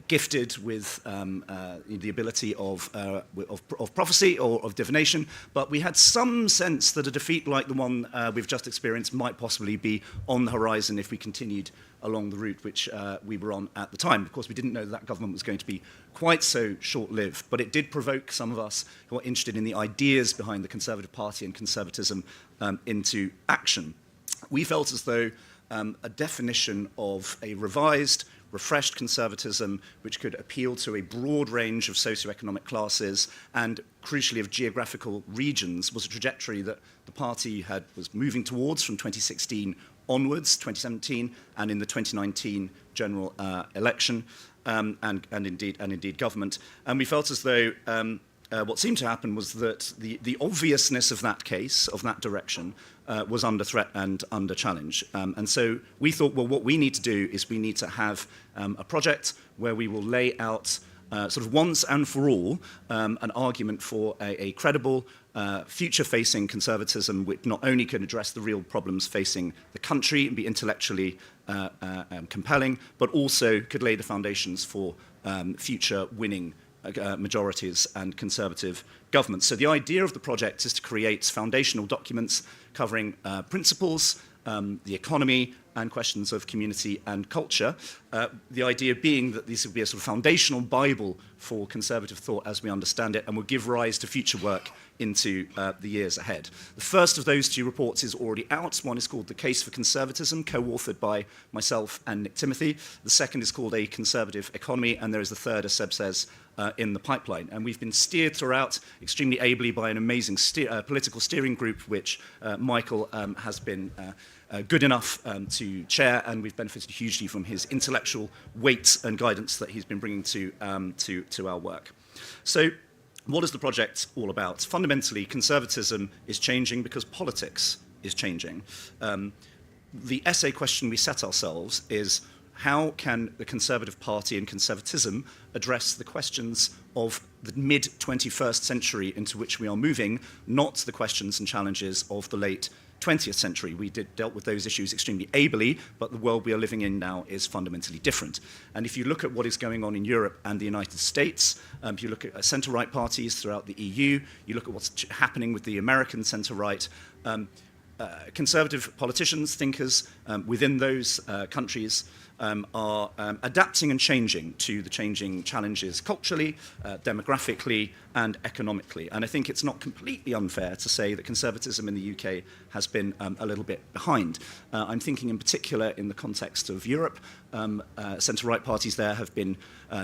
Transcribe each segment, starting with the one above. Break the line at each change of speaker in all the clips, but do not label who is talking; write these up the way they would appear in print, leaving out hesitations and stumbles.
gifted with the ability of prophecy or of divination, but we had some sense that a defeat like the one we've just experienced might possibly be on the horizon if we continued along the route which we were on at the time. Of course, we didn't know that government was going to be quite so short-lived, but it did provoke some of us who are interested in the ideas behind the Conservative Party and conservatism into action. We felt as though a definition of a revised, refreshed conservatism which could appeal to a broad range of socioeconomic classes and, crucially, of geographical regions was a trajectory that the party was moving towards from 2016 onwards, 2017, and in the 2019 general election, and indeed government. And we felt as though what seemed to happen was that the obviousness of that case, of that direction, was under threat and under challenge. And so we thought, well, what we need to do is we need to have a project where we will lay out sort of once and for all an argument for a credible, future-facing conservatism which not only can address the real problems facing the country and be intellectually compelling, but also could lay the foundations for future winning majorities and conservative governments. So the idea of the project is to create foundational documents covering principles, the economy, and questions of community and culture. The idea being that these would be a sort of foundational Bible for conservative thought as we understand it and will give rise to future work into the years ahead. The first of those two reports is already out. One is called The Case for Conservatism, co-authored by myself and Nick Timothy. The second is called A Conservative Economy, and there is the third, as Seb says, in the pipeline. And we've been steered throughout extremely ably by an amazing political steering group, which Michael has been good enough to chair, and we've benefited hugely from his intellectual weight and guidance that he's been bringing to our work. So what is the project all about? Fundamentally, conservatism is changing because politics is changing. The essay question we set ourselves is, how can the Conservative Party and conservatism address the questions of the mid-21st century into which we are moving, not the questions and challenges of the late 20th century? We dealt with those issues extremely ably, but the world we are living in now is fundamentally different. And if you look at what is going on in Europe and the United States, if you look at centre-right parties throughout the EU, you look at what's happening with the American centre-right, conservative politicians, thinkers within those countries are adapting and changing to the changing challenges culturally, demographically, and economically. And I think it's not completely unfair to say that conservatism in the UK has been a little bit behind. I'm thinking in particular in the context of Europe. Centre-right parties there have been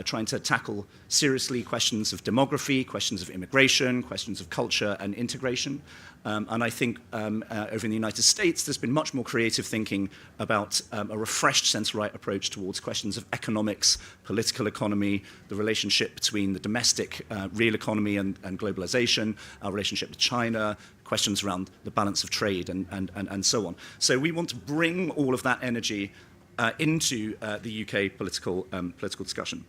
trying to tackle seriously questions of demography, questions of immigration, questions of culture and integration. And I think over in the United States, there's been much more creative thinking about a refreshed centre-right approach towards questions of economics, political economy, the relationship between the domestic real economy and globalization, our relationship with China, questions around the balance of trade and so on. So we want to bring all of that energy into the UK political discussion.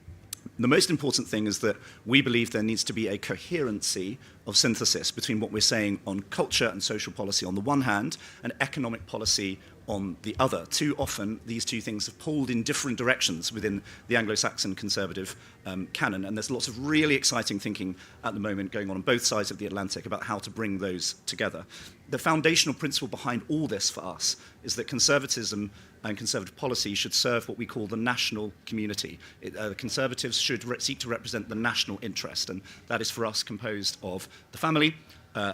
The most important thing is that we believe there needs to be a coherency of synthesis between what we're saying on culture and social policy on the one hand and economic policy on the other. Too often, these two things have pulled in different directions within the Anglo-Saxon conservative canon, and there's lots of really exciting thinking at the moment going on both sides of the Atlantic about how to bring those together. The foundational principle behind all this for us is that conservatism and conservative policy should serve what we call the national community. Conservatives should seek to represent the national interest, and that is for us composed of the family,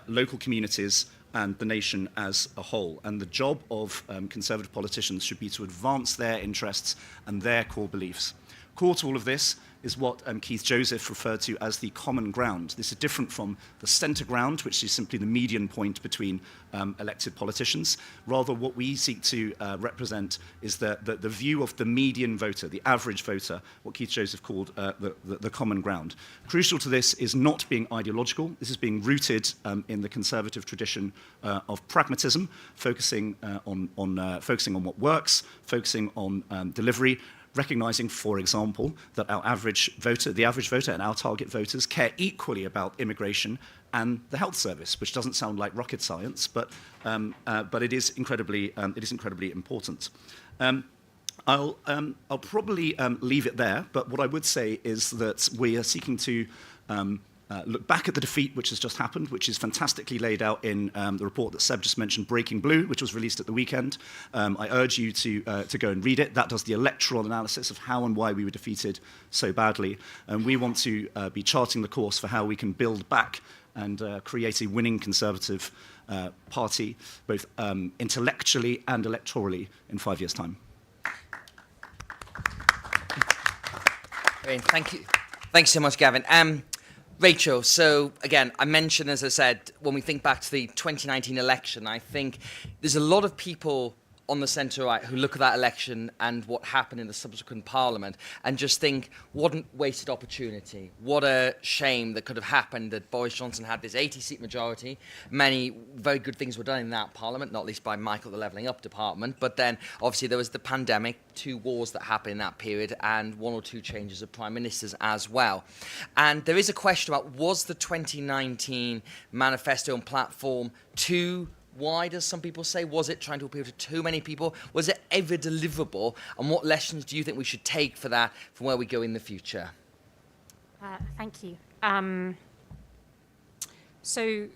local communities, and the nation as a whole. And the job of conservative politicians should be to advance their interests and their core beliefs. Core to all of this is what Keith Joseph referred to as the common ground. This is different from the centre ground, which is simply the median point between elected politicians. Rather, what we seek to represent is the view of the median voter, the average voter, what Keith Joseph called the common ground. Crucial to this is not being ideological. This is being rooted in the conservative tradition of pragmatism, focusing on what works, focusing on delivery, recognizing, for example, that the average voter and our target voters care equally about immigration and the health service, which doesn't sound like rocket science, but it is incredibly important. I'll probably leave it there, but what I would say is that we are seeking to look back at the defeat which has just happened, which is fantastically laid out in the report that Seb just mentioned, Breaking Blue, which was released at the weekend. I urge you to go and read it. That does the electoral analysis of how and why we were defeated so badly. And we want to be charting the course for how we can build back and create a winning Conservative party, both intellectually and electorally, in 5 years' time.
Thank you. Thanks so much, Gavin. Rachel, so again, I mentioned, as I said, when we think back to the 2019 election, I think there's a lot of people on the centre-right who look at that election and what happened in the subsequent parliament and just think, what a wasted opportunity. What a shame that could have happened that Boris Johnson had this 80-seat majority. Many very good things were done in that parliament, not least by Michael, the Levelling Up department. But then, obviously, there was the pandemic, 2 wars that happened in that period, and 1 or 2 changes of prime ministers as well. And there is a question about, was the 2019 manifesto and platform too wide, as some people say? Was it trying to appeal to too many people? Was it ever deliverable? And what lessons do you think we should take for that from where we go in the future?
Thank you. So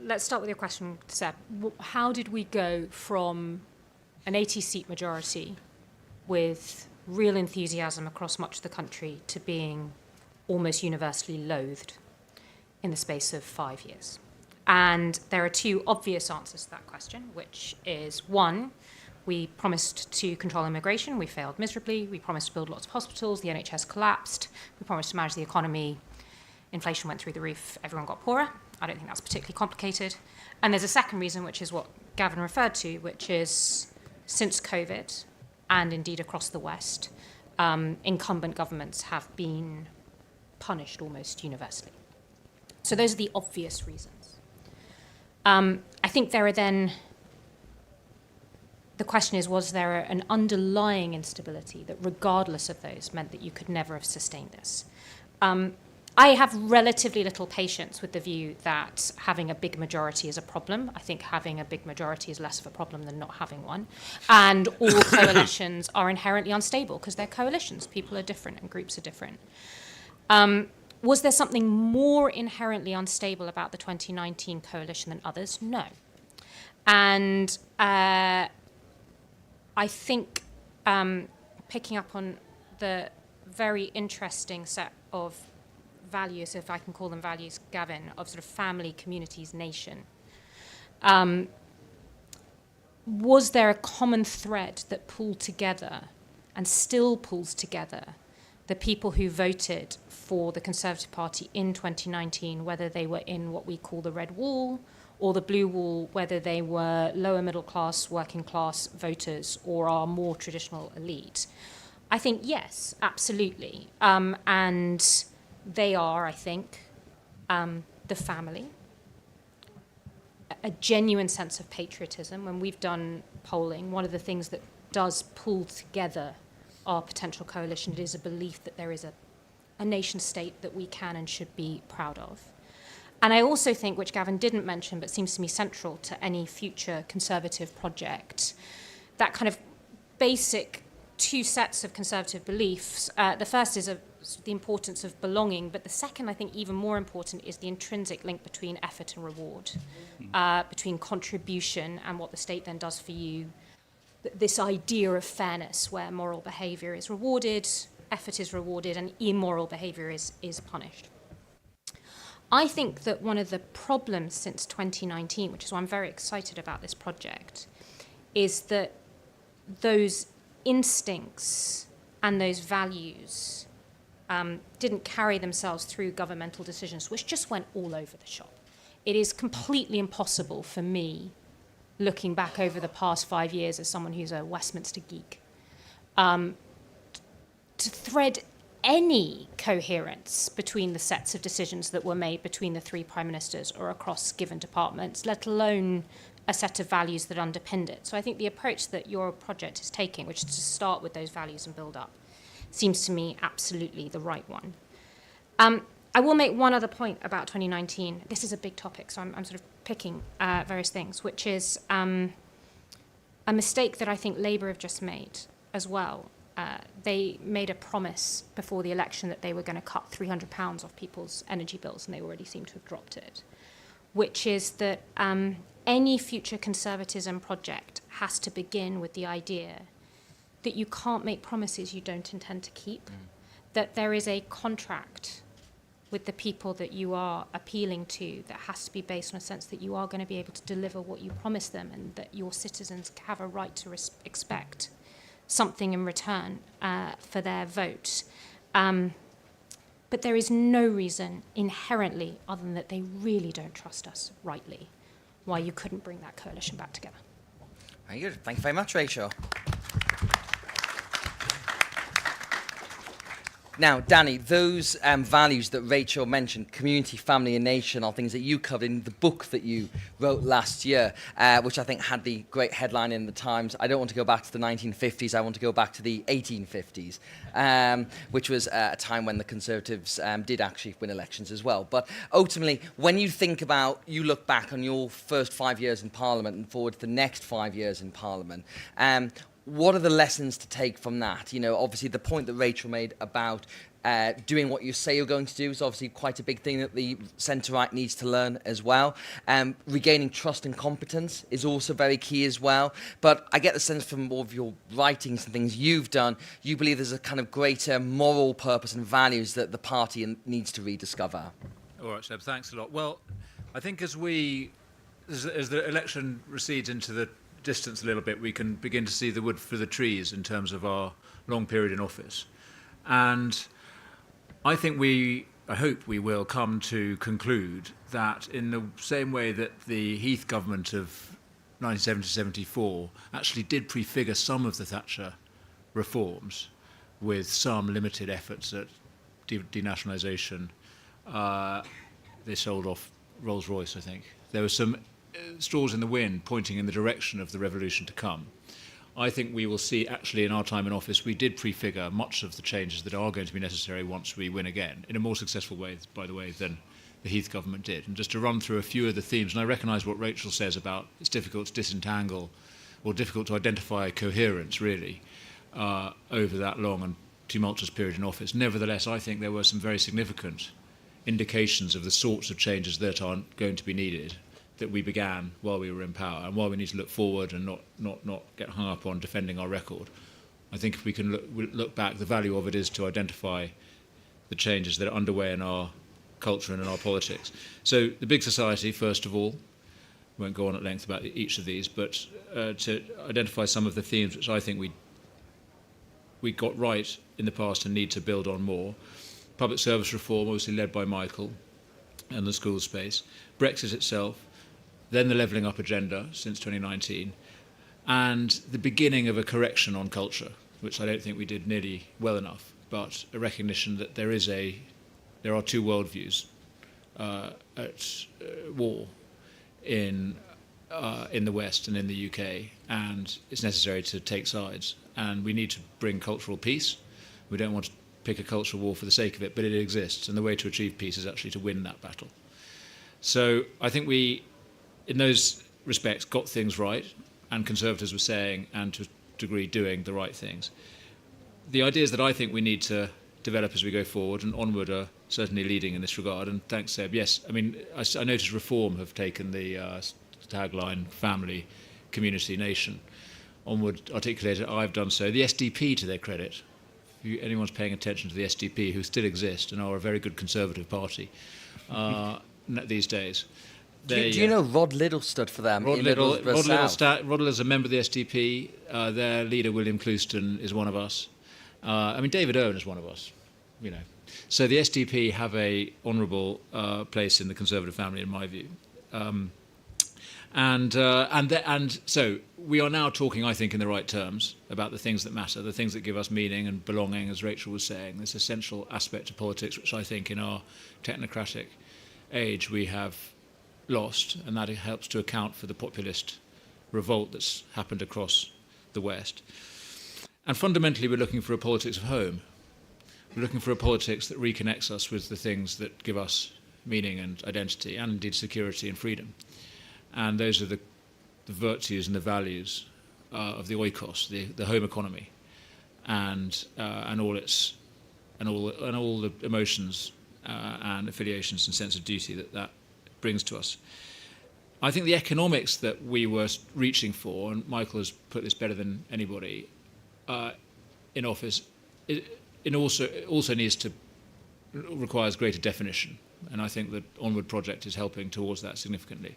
let's start with your question, Seb. How did we go from an 80-seat majority with real enthusiasm across much of the country to being almost universally loathed in the space of 5 years? And there are 2 obvious answers to that question, which is, 1, we promised to control immigration, we failed miserably. We promised to build lots of hospitals, the NHS collapsed. We promised to manage the economy, inflation went through the roof, everyone got poorer. I don't think that's particularly complicated. And there's a second reason, which is what Gavin referred to, which is since COVID, and indeed across the West, incumbent governments have been punished almost universally. So those are the obvious reasons. I think there are then, the question is, was there an underlying instability that regardless of those meant that you could never have sustained this? I have relatively little patience with the view that having a big majority is a problem. I think having a big majority is less of a problem than not having one. And all coalitions are inherently unstable because they're coalitions. People are different and groups are different. Was there something more inherently unstable about the 2019 coalition than others? No. And I think picking up on the very interesting set of values, if I can call them values, Gavin, of sort of family, communities, nation, was there a common thread that pulled together and still pulls together the people who voted for the Conservative Party in 2019, whether they were in what we call the red wall or the blue wall, whether they were lower middle class, working class voters or our more traditional elite? I think yes, absolutely. And they are, I think, the family, a genuine sense of patriotism. When we've done polling, one of the things that does pull together our potential coalition, it is a belief that there is a nation state that we can and should be proud of. And I also think, which Gavin didn't mention, but seems to me central to any future Conservative project, that kind of basic 2 sets of Conservative beliefs. The first is the importance of belonging, but the second, I think even more important, is the intrinsic link between effort and reward, between contribution and what the state then does for you. This idea of fairness, where moral behaviour is rewarded, effort is rewarded, and immoral behaviour is punished. I think that one of the problems since 2019, which is why I'm very excited about this project, is that those instincts and those values didn't carry themselves through governmental decisions, which just went all over the shop. It is completely impossible for me, looking back over the past 5 years as someone who's a Westminster geek, to thread any coherence between the sets of decisions that were made between the 3 prime ministers or across given departments, let alone a set of values that underpinned it. So I think the approach that your project is taking, which is to start with those values and build up, seems to me absolutely the right one. I will make one other point about 2019. This is a big topic, so I'm sort of picking various things, which is a mistake that I think Labour have just made as well, they made a promise before the election that they were going to cut £300 off people's energy bills, and they already seem to have dropped it, which is that any future conservatism project has to begin with the idea that you can't make promises you don't intend to keep, that there is a contract with the people that you are appealing to that has to be based on a sense that you are going to be able to deliver what you promise them, and that your citizens have a right to expect something in return for their vote. But there is no reason inherently, other than that they really don't trust us rightly, why you couldn't bring that coalition back together.
Very good. Thank you very much, Rachel. Now, Danny, those values that Rachel mentioned, community, family and nation, are things that you covered in the book that you wrote last year, which I think had the great headline in the Times, I don't want to go back to the 1950s, I want to go back to the 1850s, which was a time when the Conservatives did actually win elections as well. But ultimately, when you think about, you look back on your first 5 years in Parliament and forward to the next 5 years in Parliament, what are the lessons to take from that? You know, obviously the point that Rachel made about doing what you say you're going to do is obviously quite a big thing that the centre-right needs to learn as well. Regaining trust and competence is also very key as well. But I get the sense from all of your writings and things you've done, you believe there's a kind of greater moral purpose and values that the party needs to rediscover.
All right, Seb, thanks a lot. Well, I think as the election recedes into the distance a little bit, we can begin to see the wood for the trees in terms of our long period in office. And I hope we will come to conclude that in the same way that the Heath government of 1970-74 actually did prefigure some of the Thatcher reforms with some limited efforts at denationalisation. They sold off Rolls-Royce, I think. There were some straws in the wind pointing in the direction of the revolution to come. I think we will see, actually, in our time in office, we did prefigure much of the changes that are going to be necessary once we win again, in a more successful way, by the way, than the Heath government did. And just to run through a few of the themes, and I recognise what Rachel says about it's difficult to disentangle or difficult to identify coherence, really, over that long and tumultuous period in office. Nevertheless, I think there were some very significant indications of the sorts of changes that are going to be needed that we began while we were in power, and while we need to look forward and not get hung up on defending our record. I think if we can look back, the value of it is to identify the changes that are underway in our culture and in our politics. So the big society, first of all, I won't go on at length about each of these, but to identify some of the themes which I think we got right in the past and need to build on more. Public service reform, obviously led by Michael, and the school space. Brexit itself, then the levelling up agenda since 2019, and the beginning of a correction on culture, which I don't think we did nearly well enough, but a recognition that there are two worldviews at war in the West and in the UK, and it's necessary to take sides, and we need to bring cultural peace. We don't want to pick a cultural war for the sake of it, but it exists, and the way to achieve peace is actually to win that battle. So I think we, in those respects, got things right, and Conservatives were saying, and to a degree doing, the right things. The ideas that I think we need to develop as we go forward, and Onward are certainly leading in this regard, and thanks, Seb. Yes, I mean, I noticed Reform have taken the tagline, family, community, nation. Onward articulated, I've done so. The SDP, to their credit, if anyone's paying attention to the SDP, who still exist and are a very good Conservative party these days.
Do you know Rod Liddle stood for them?
Rod Liddle is a member of the SDP. Their leader, William Clouston, is one of us. I mean, David Owen is one of us, you know. So the SDP have a honourable place in the Conservative family, in my view. And so we are now talking, I think, in the right terms about the things that matter, the things that give us meaning and belonging, as Rachel was saying, this essential aspect of politics, which I think in our technocratic age we have lost, and that helps to account for the populist revolt that's happened across the West. And fundamentally, we're looking for a politics of home. We're looking for a politics that reconnects us with the things that give us meaning and identity, and indeed security and freedom. And those are the virtues and the values of the oikos, the home economy. and all the emotions and affiliations and sense of duty that brings to us. I think the economics that we were reaching for, and Michael has put this better than anybody in office, it also requires greater definition, and I think the Onward project is helping towards that significantly.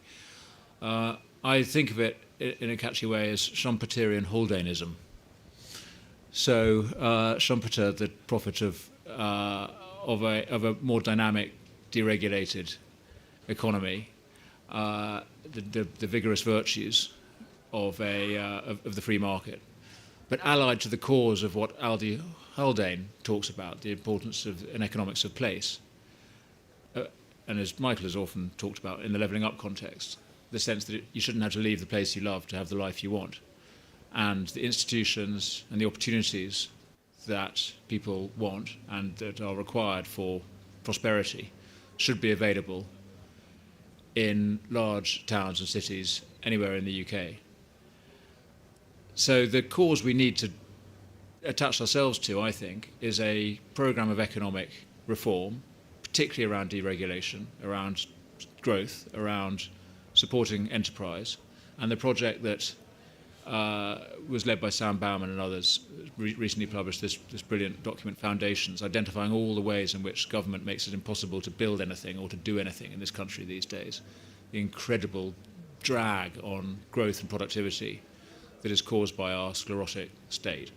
I think of it in a catchy way as Schumpeterian Haldaneism. So Schumpeter, the prophet of a more dynamic, deregulated economy, the vigorous virtues of the free market, but allied to the cause of what Aldi Haldane talks about, the importance of an economics of place, and as Michael has often talked about in the levelling up context, the sense that you shouldn't have to leave the place you love to have the life you want, and the institutions and the opportunities that people want and that are required for prosperity should be available in large towns and cities anywhere in the UK. So the cause we need to attach ourselves to, I think, is a programme of economic reform, particularly around deregulation, around growth, around supporting enterprise, and the project that was led by Sam Bauman and others, recently published this brilliant document, Foundations, identifying all the ways in which government makes it impossible to build anything or to do anything in this country these days. The incredible drag on growth and productivity that is caused by our sclerotic state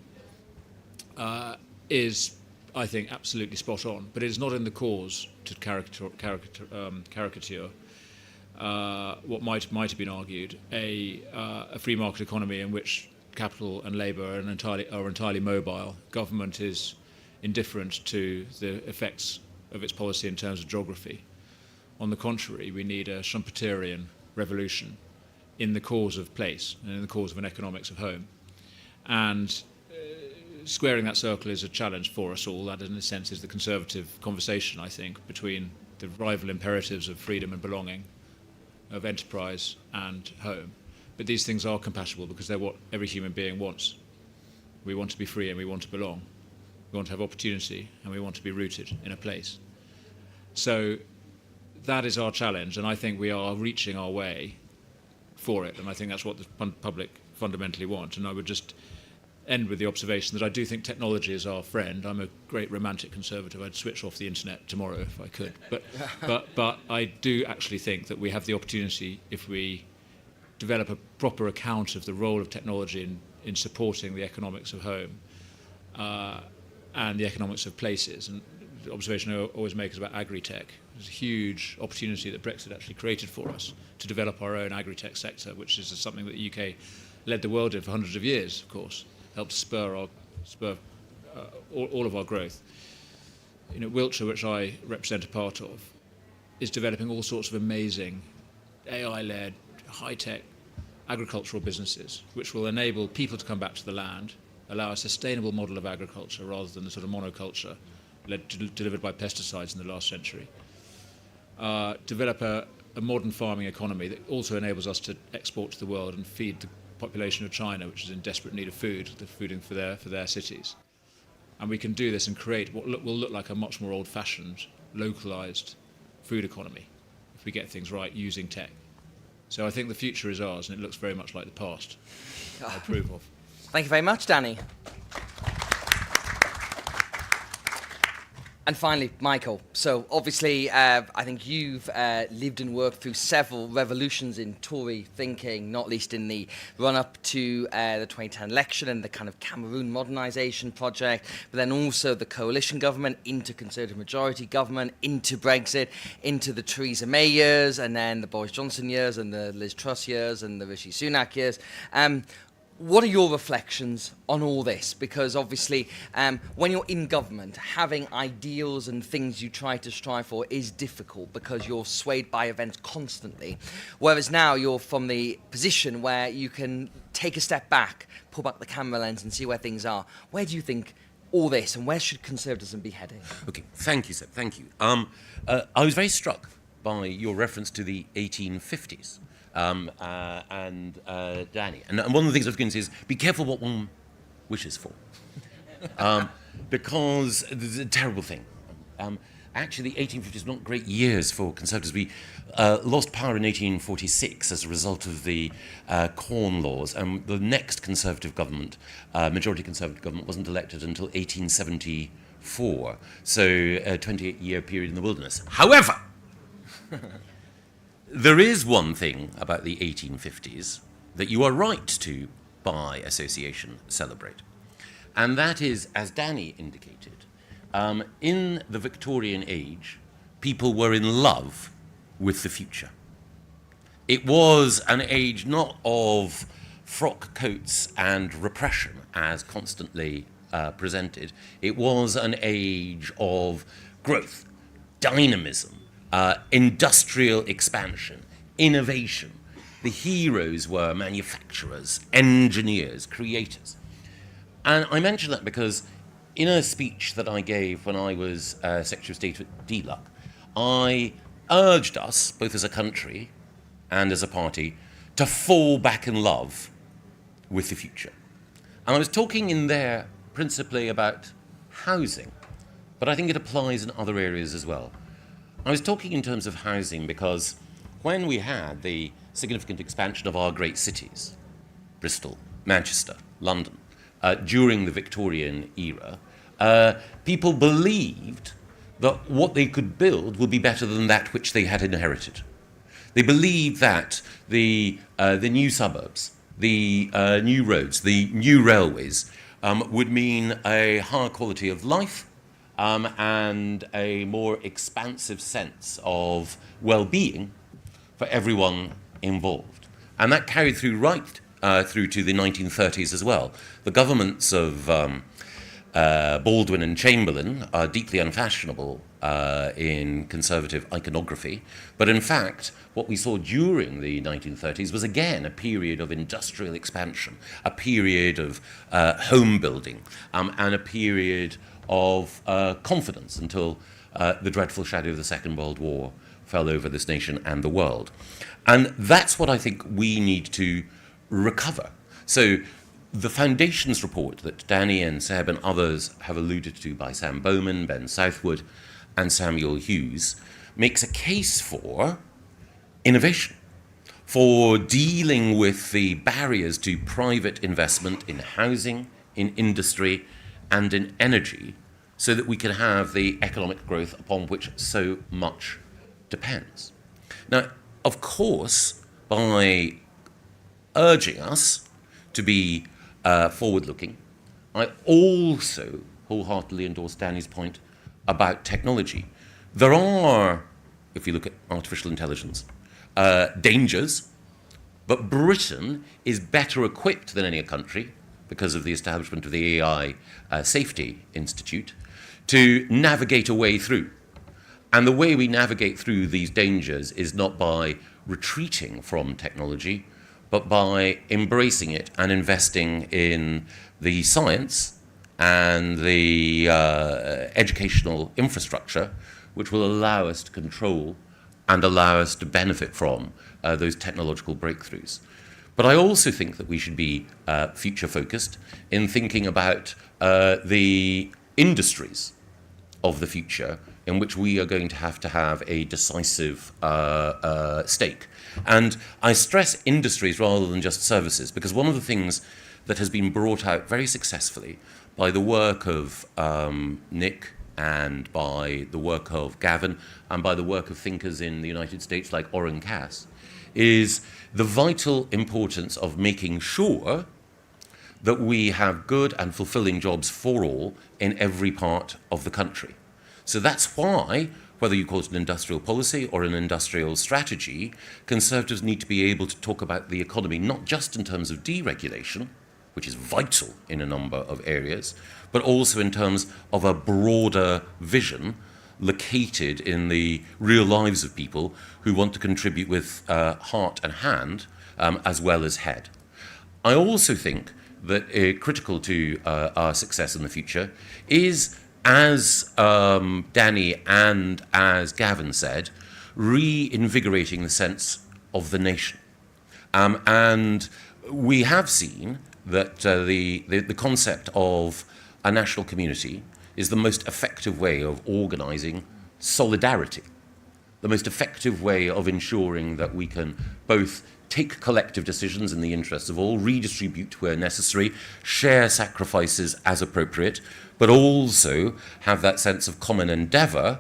is, I think, absolutely spot on, but it is not in the cause to caricature what might have been argued, a free market economy in which capital and labour are entirely mobile. Government is indifferent to the effects of its policy in terms of geography. On the contrary, we need a Schumpeterian revolution in the cause of place and in the cause of an economics of home. And squaring that circle is a challenge for us all. That, in a sense, is the conservative conversation, I think, between the rival imperatives of freedom and belonging, of enterprise and home. But these things are compatible because they're what every human being wants. We want to be free and we want to belong. We want to have opportunity and we want to be rooted in a place. So that is our challenge, and I think we are reaching our way for it, and I think that's what the public fundamentally want. And I would just end with the observation that I do think technology is our friend. I'm a great romantic conservative. I'd switch off the internet tomorrow if I could. But I do actually think that we have the opportunity, if we develop a proper account of the role of technology in supporting the economics of home and the economics of places. And the observation I always make is about agri-tech. There's a huge opportunity that Brexit actually created for us to develop our own agri-tech sector, which is something that the UK led the world in for hundreds of years, of course, helped spur all of our growth. You know, Wiltshire, which I represent a part of, is developing all sorts of amazing AI-led, high-tech agricultural businesses, which will enable people to come back to the land, allow a sustainable model of agriculture rather than the sort of monoculture delivered by pesticides in the last century. Develop a modern farming economy that also enables us to export to the world and feed the population of China, which is in desperate need of food, the fooding for their cities. And we can do this and create what will look like a much more old-fashioned, localized food economy if we get things right using tech. So I think the future is ours, and it looks very much like the past. I approve of.
Thank you very much, Danny. And finally, Michael. So obviously, I think you've lived and worked through several revolutions in Tory thinking, not least in the run-up to the 2010 election and the kind of Cameroon modernisation project, but then also the coalition government into Conservative majority government, into Brexit, into the Theresa May years, and then the Boris Johnson years, and the Liz Truss years, and the Rishi Sunak years. What are your reflections on all this? Because obviously, when you're in government, having ideals and things you try to strive for is difficult because you're swayed by events constantly. Whereas now you're from the position where you can take a step back, pull back the camera lens and see where things are. Where do you think all this and where should conservatism be heading?
Okay, thank you, sir. Thank you. I was very struck by your reference to the 1850s. And Danny. And one of the things I was going to say is, be careful what one wishes for. because it's a terrible thing. Actually, the 1850s were not great years for Conservatives. We lost power in 1846 as a result of the Corn Laws, and the next Conservative government, majority Conservative government, wasn't elected until 1874, so a 28-year period in the wilderness. However, there is one thing about the 1850s that you are right to, by association, celebrate. And that is, as Danny indicated, in the Victorian age, people were in love with the future. It was an age not of frock coats and repression, as constantly presented. It was an age of growth, dynamism, industrial expansion, innovation. The heroes were manufacturers, engineers, creators. And I mention that because in a speech that I gave when I was Secretary of State at DLUC, I urged us, both as a country and as a party, to fall back in love with the future. And I was talking in there principally about housing, but I think it applies in other areas as well. I was talking in terms of housing because when we had the significant expansion of our great cities, Bristol, Manchester, London, during the Victorian era, people believed that what they could build would be better than that which they had inherited. They believed that the new suburbs, the new roads, the new railways would mean a higher quality of life and a more expansive sense of well-being for everyone involved. And that carried through right through to the 1930s as well. The governments of Baldwin and Chamberlain are deeply unfashionable in conservative iconography, but in fact, what we saw during the 1930s was again a period of industrial expansion, a period of home building, and a period of confidence until the dreadful shadow of the Second World War fell over this nation and the world. And that's what I think we need to recover. So the Foundations report that Danny and Seb and others have alluded to, by Sam Bowman, Ben Southwood, and Samuel Hughes, makes a case for innovation, for dealing with the barriers to private investment in housing, in industry, and in energy, so that we can have the economic growth upon which so much depends. Now, of course, by urging us to be forward-looking, I also wholeheartedly endorse Danny's point about technology. There are, if you look at artificial intelligence, dangers, but Britain is better equipped than any country, because of the establishment of the AI Safety Institute, to navigate a way through. And the way we navigate through these dangers is not by retreating from technology, but by embracing it and investing in the science and the educational infrastructure, which will allow us to control and allow us to benefit from those technological breakthroughs. But I also think that we should be future-focused in thinking about the industries of the future in which we are going to have a decisive stake. And I stress industries rather than just services, because one of the things that has been brought out very successfully by the work of Nick and by the work of Gavin and by the work of thinkers in the United States like Oren Cass is the vital importance of making sure that we have good and fulfilling jobs for all in every part of the country. So that's why, whether you call it an industrial policy or an industrial strategy, Conservatives need to be able to talk about the economy not just in terms of deregulation, which is vital in a number of areas, but also in terms of a broader vision located in the real lives of people who want to contribute with heart and hand as well as head. I also think that critical to our success in the future is, as Danny and as Gavin said, reinvigorating the sense of the nation. And we have seen that the concept of a national community is the most effective way of organising solidarity, the most effective way of ensuring that we can both take collective decisions in the interests of all, redistribute where necessary, share sacrifices as appropriate, but also have that sense of common endeavour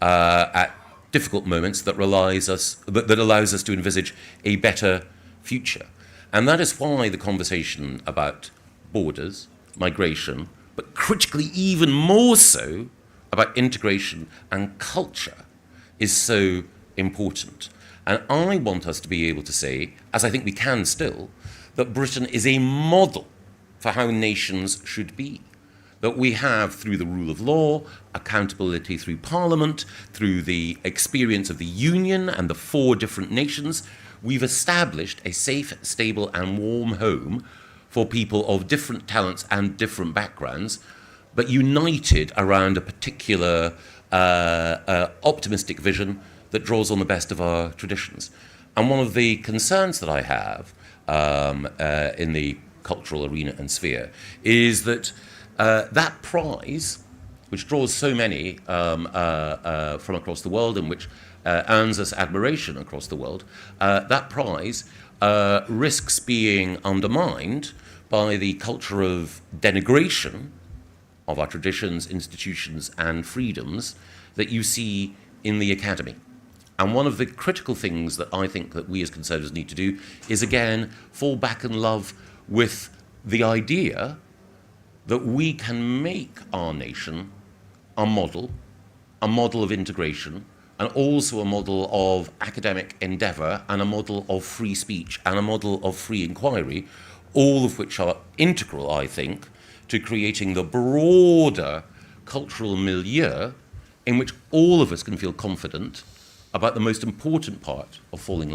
at difficult moments that allows us to envisage a better future. And that is why the conversation about borders, migration, but critically even more so about integration and culture is so important. And I want us to be able to say, as I think we can still, that Britain is a model for how nations should be. That we have, through the rule of law, accountability through Parliament, through the experience of the Union and the 4 different nations, we've established a safe, stable and warm home for people of different talents and different backgrounds, but united around a particular optimistic vision that draws on the best of our traditions. And one of the concerns that I have in the cultural arena and sphere is that that prize, which draws so many from across the world and which earns us admiration across the world, that prize risks being undermined by the culture of denigration of our traditions, institutions and freedoms that you see in the academy. And one of the critical things that I think that we as Conservatives need to do is, again, fall back in love with the idea that we can make our nation a model of integration, and also a model of academic endeavour, and a model of free speech, and a model of free inquiry, all of which are integral, I think, to creating the broader cultural milieu in which all of us can feel confident about the most important part of falling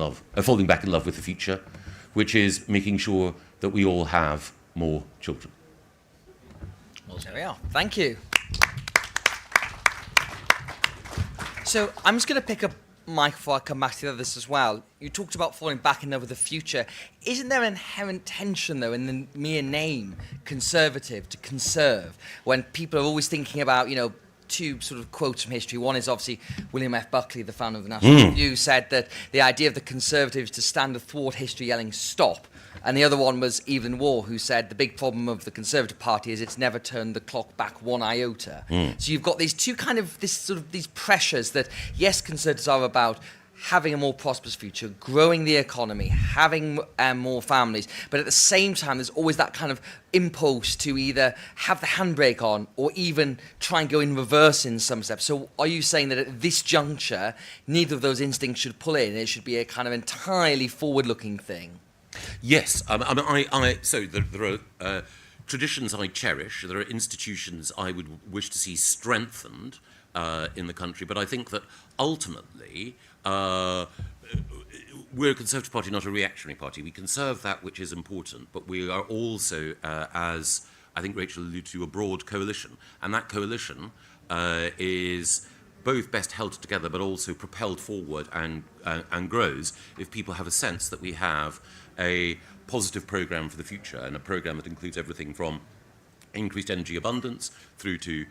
back in love with the future, which is making sure that we all have more children.
Well, there we are. Thank you. So I'm just going to pick up Mike before I come back to the others as well. You talked about falling back in love with the future. Isn't there an inherent tension, though, in the mere name conservative to conserve, when people are always thinking about, 2 sort of quotes from history. One is obviously William F. Buckley, the founder of the National Review, said that the idea of the Conservatives to stand athwart history yelling stop. And the other one was Evelyn Waugh, who said the big problem of the Conservative Party is it's never turned the clock back 1 iota. So you've got these 2 these pressures that, yes, Conservatives are about having a more prosperous future, growing the economy, having more families, but at the same time there's always that kind of impulse to either have the handbrake on or even try and go in reverse in some steps. So are you saying that at this juncture neither of those instincts should pull in, it should be a kind of entirely forward-looking thing?
Yes, so there are traditions I cherish, there are institutions I would wish to see strengthened in the country, but I think that ultimately we're a Conservative Party, not a reactionary party. We conserve that which is important, but we are also, as I think Rachel alluded to, a broad coalition. And that coalition is both best held together but also propelled forward and grows if people have a sense that we have a positive programme for the future, and a programme that includes everything from increased energy abundance, through to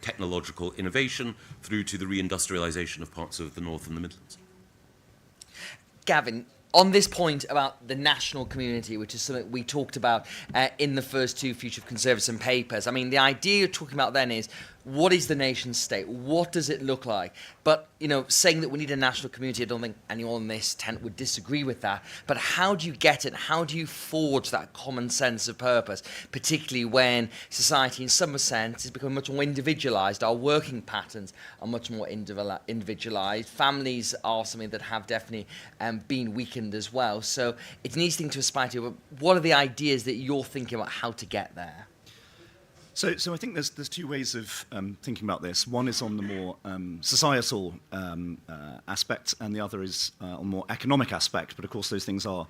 technological innovation, through to the reindustrialisation of parts of the North and the Midlands.
Gavin, on this point about the national community, which is something we talked about in the first 2 Future of Conservatism papers, I mean, the idea you're talking about then is, what is the nation state? What does it look like? But, saying that we need a national community, I don't think anyone in this tent would disagree with that. But how do you get it? How do you forge that common sense of purpose, particularly when society, in some sense, is becoming much more individualised? Our working patterns are much more individualised. Families are something that have definitely been weakened as well. So it's an easy thing to aspire to. But what are the ideas that you're thinking about how to get there?
So I think there's 2 ways of thinking about this. One is on the more societal aspect, and the other is on the more economic aspect. But of course, those things are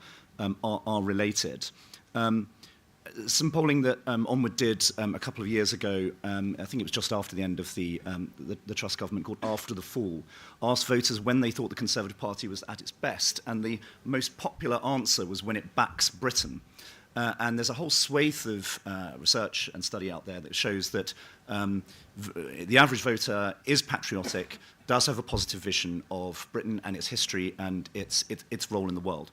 related. Some polling that Onward did a couple of years ago, I think it was just after the end of the Truss government, called After the Fall, asked voters when they thought the Conservative Party was at its best, and the most popular answer was when it backs Britain. And there's a whole swathe of research and study out there that shows that the average voter is patriotic, does have a positive vision of Britain and its history and its role in the world.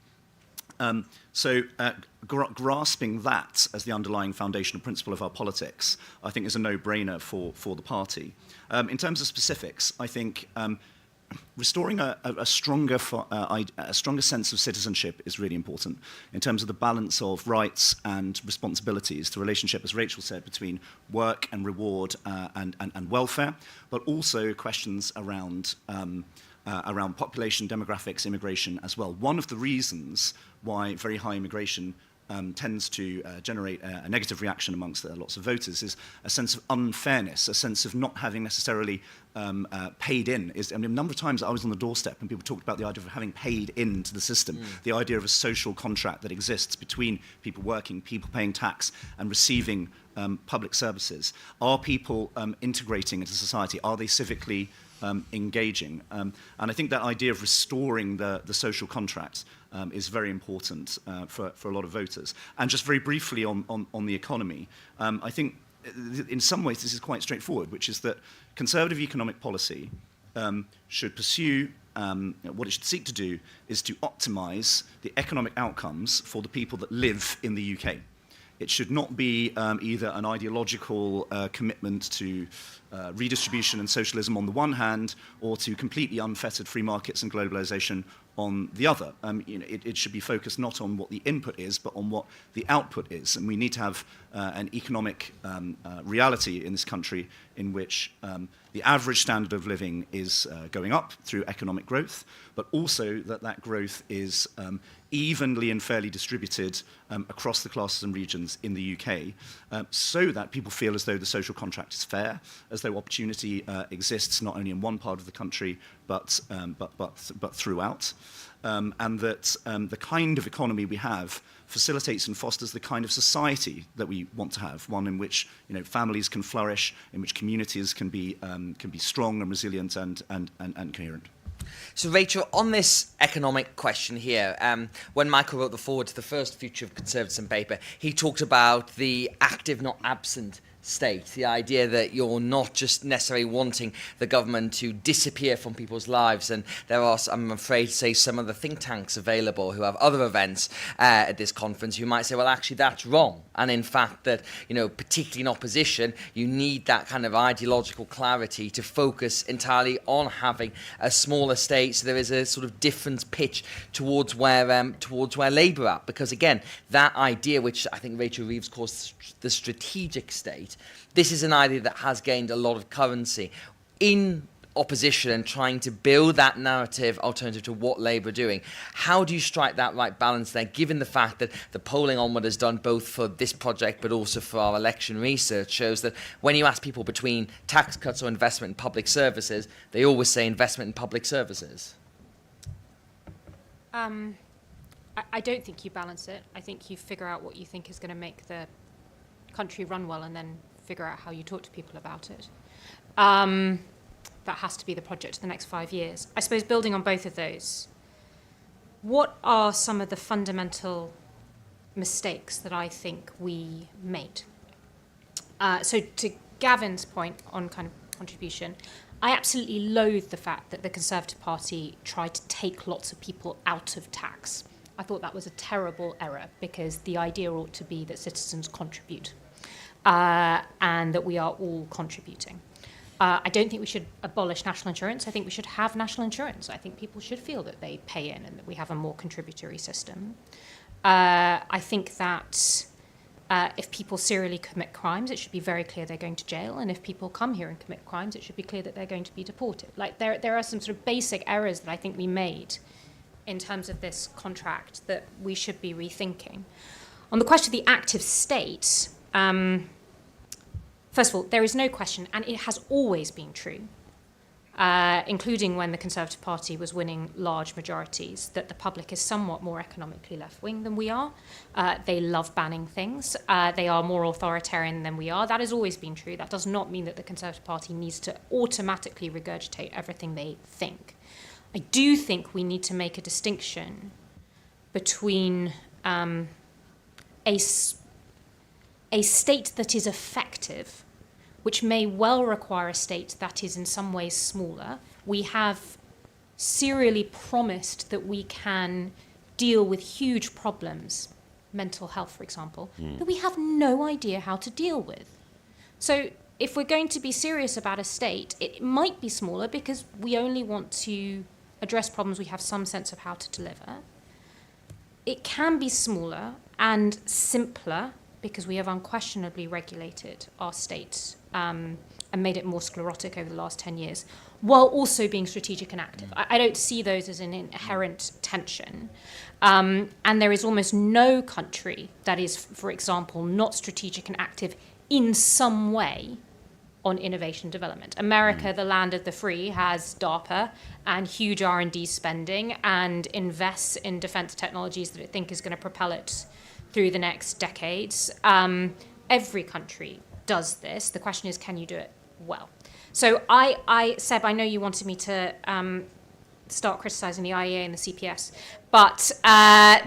Grasping that as the underlying foundational principle of our politics, I think, is a no-brainer for the party. In terms of specifics, I think restoring a stronger sense of citizenship is really important in terms of the balance of rights and responsibilities, the relationship, as Rachel said, between work and reward and welfare, but also questions around population, demographics, immigration as well. One of the reasons why very high immigration tends to generate a negative reaction amongst lots of voters is a sense of unfairness, a sense of not having necessarily paid in. A number of times I was on the doorstep and people talked about the idea of having paid into the system, the idea of a social contract that exists between people working, people paying tax and receiving public services. Are people integrating into society? Are they civically engaging? And I think that idea of restoring the social contract is very important for a lot of voters. And just very briefly on the economy, I think in some ways this is quite straightforward, which is that conservative economic policy should pursue, what it should seek to do is to optimize the economic outcomes for the people that live in the UK. It should not be either an ideological commitment to redistribution and socialism on the one hand, or to completely unfettered free markets and globalization on the other. It should be focused not on what the input is, but on what the output is. And we need to have an economic reality in this country in which the average standard of living is going up through economic growth, but also that growth is evenly and fairly distributed across the classes and regions in the UK, so that people feel as though the social contract is fair, as though opportunity exists not only in one part of the country, but throughout, and that the kind of economy we have facilitates and fosters the kind of society that we want to have, one in which families can flourish, in which communities can be strong and resilient and coherent.
So, Rachel, on this economic question here, when Michael wrote the foreword to the first Future of Conservatism paper, he talked about the active, not absent state, the idea that you're not just necessarily wanting the government to disappear from people's lives. And there are, I'm afraid to say, some of the think tanks available who have other events at this conference who might say, well, actually, that's wrong. And in fact, that, particularly in opposition, you need that kind of ideological clarity to focus entirely on having a smaller state. So there is a sort of different pitch towards where Labour are. Because again, that idea, which I think Rachel Reeves calls the strategic state, this is an idea that has gained a lot of currency in opposition and trying to build that narrative alternative to what Labour are doing. How do you strike that right balance there, given the fact that the polling Onward has done both for this project but also for our election research shows that when you ask people between tax cuts or investment in public services, they always say investment in public services?
I don't think you balance it. I think you figure out what you think is going to make the country run well and then figure out how you talk to people about it. That has to be the project for the next 5 years. I suppose building on both of those, what are some of the fundamental mistakes that I think we made? So to Gavin's point on kind of contribution, I absolutely loathe the fact that the Conservative Party tried to take lots of people out of tax. I thought that was a terrible error because the idea ought to be that citizens contribute and that we are all contributing. I don't think we should abolish national insurance. I think we should have national insurance. I think people should feel that they pay in and that we have a more contributory system. I think that if people serially commit crimes, it should be very clear they're going to jail. And if people come here and commit crimes, it should be clear that they're going to be deported. Like there are some sort of basic errors that I think we made in terms of this contract that we should be rethinking. On the question of the active state, first of all, there is no question, and it has always been true, including when the Conservative Party was winning large majorities, that the public is somewhat more economically left-wing than we are. They love banning things. They are more authoritarian than we are. That has always been true. That does not mean that the Conservative Party needs to automatically regurgitate everything they think. I do think we need to make a distinction between a state that is effective, which may well require a state that is in some ways smaller. We have serially promised that we can deal with huge problems, mental health, for example, that we have no idea how to deal with. So if we're going to be serious about a state, it might be smaller because we only want to address problems we have some sense of how to deliver. It can be smaller and simpler because we have unquestionably regulated our state and made it more sclerotic over the last 10 years, while also being strategic and active. I don't see those as an inherent tension. And there is almost no country that is, for example, not strategic and active in some way on innovation development. America, the land of the free, has DARPA and huge R&D spending and invests in defense technologies that it think is going to propel it through the next decades. Every country does this. The question is, can you do it well? So Seb, I know you wanted me to start criticising the IEA and the CPS, but I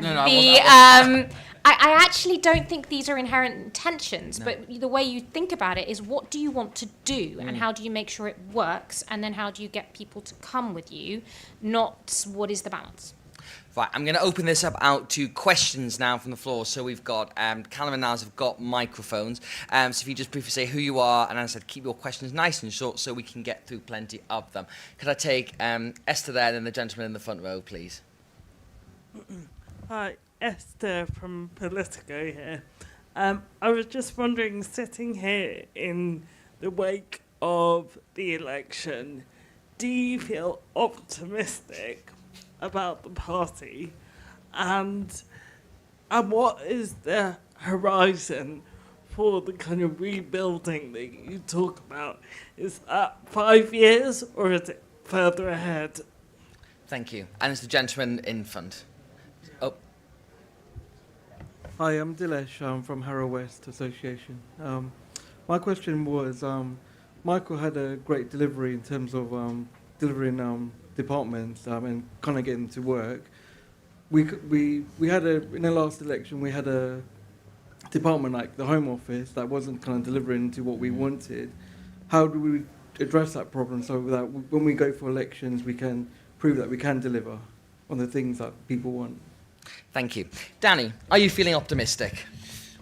actually don't think these are inherent tensions, but the way you think about it is, what do you want to do and how do you make sure it works, and then how do you get people to come with you, not what is the balance?
Right, I'm going to open this up out to questions now from the floor. So we've got, Callum and Niles have got microphones. So if you just briefly say who you are, and as I said, keep your questions nice and short so we can get through plenty of them. Could I take Esther there, and then the gentleman in the front row, please?
Hi, Esther from Politico here. I was just wondering, sitting here in the wake of the election, do you feel optimistic about the party, and what is the horizon for the kind of rebuilding that you talk about? Is that 5 years, or is it further ahead?
Thank you. And it's the gentleman in front. Oh,
Hi, I'm Dilesh. I'm from Harrow West Association. My question was, Michael had a great delivery in terms of delivering departments and kind of getting to work. We had in the last election, we had a department like the Home Office that wasn't kind of delivering to what we wanted. How do we address that problem so that when we go for elections, we can prove that we can deliver on the things that people want?
thank you. Danny, are you feeling optimistic?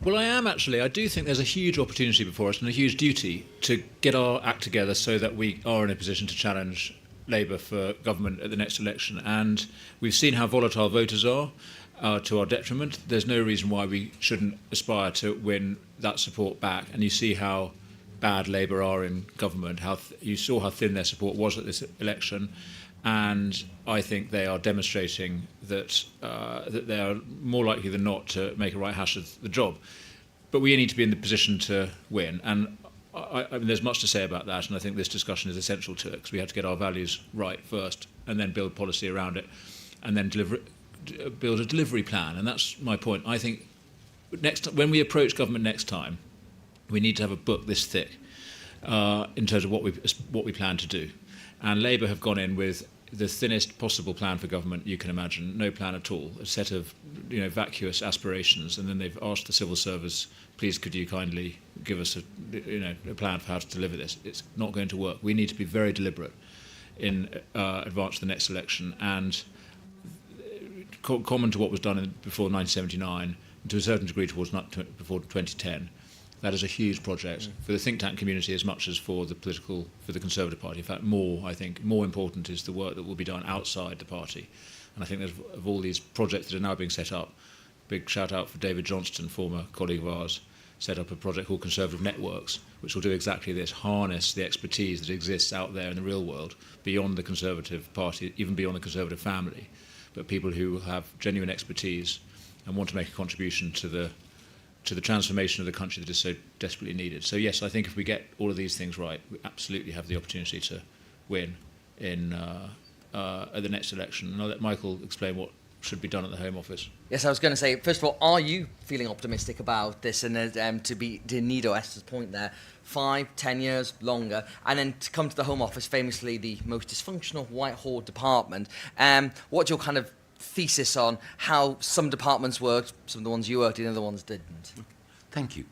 Well, I am actually. I do think there's a huge opportunity before us and a huge duty to get our act together so that we are in a position to challenge Labour for government at the next election. And we've seen how volatile voters are to our detriment. There's no reason why we shouldn't aspire to win that support back. And you see how bad Labour are in government. You saw how thin their support was at this election. And I think they are demonstrating that that they are more likely than not to make a right hash of the job. But we need to be in the position to win. And I mean, there's much to say about that, and I think this discussion is essential to it, because we have to get our values right first, and then build policy around it, and then build a delivery plan. And that's my point. I think when we approach government next time, we need to have a book this thick in terms of what we plan to do. And Labour have gone in with the thinnest possible plan for government you can imagine, no plan at all, a set of vacuous aspirations, and then they've asked the civil service, please could you kindly give us a plan for how to deliver this. It's not going to work. We need to be very deliberate in advance of the next election, and common to what was done before 1979, and to a certain degree before 2010. That is a huge project for the think tank community as much as for the Conservative Party. In fact, I think more important is the work that will be done outside the party. And I think of all these projects that are now being set up, big shout out for David Johnston, former colleague of ours, set up a project called Conservative Networks, which will do exactly this, harness the expertise that exists out there in the real world, beyond the Conservative Party, even beyond the Conservative family, but people who have genuine expertise and want to make a contribution to the transformation of the country that is so desperately needed. So yes, I think if we get all of these things right, we absolutely have the opportunity to win at the next election. And I'll let Michael explain what should be done at the Home Office.
Yes, I was going to say, first of all, are you feeling optimistic about this? And to Nido Esther's point there, 5, 10 years longer, and then to come to the Home Office, famously the most dysfunctional Whitehall department. What's your kind of thesis on how some departments worked, some of the ones you worked in, other ones didn't.
Thank you.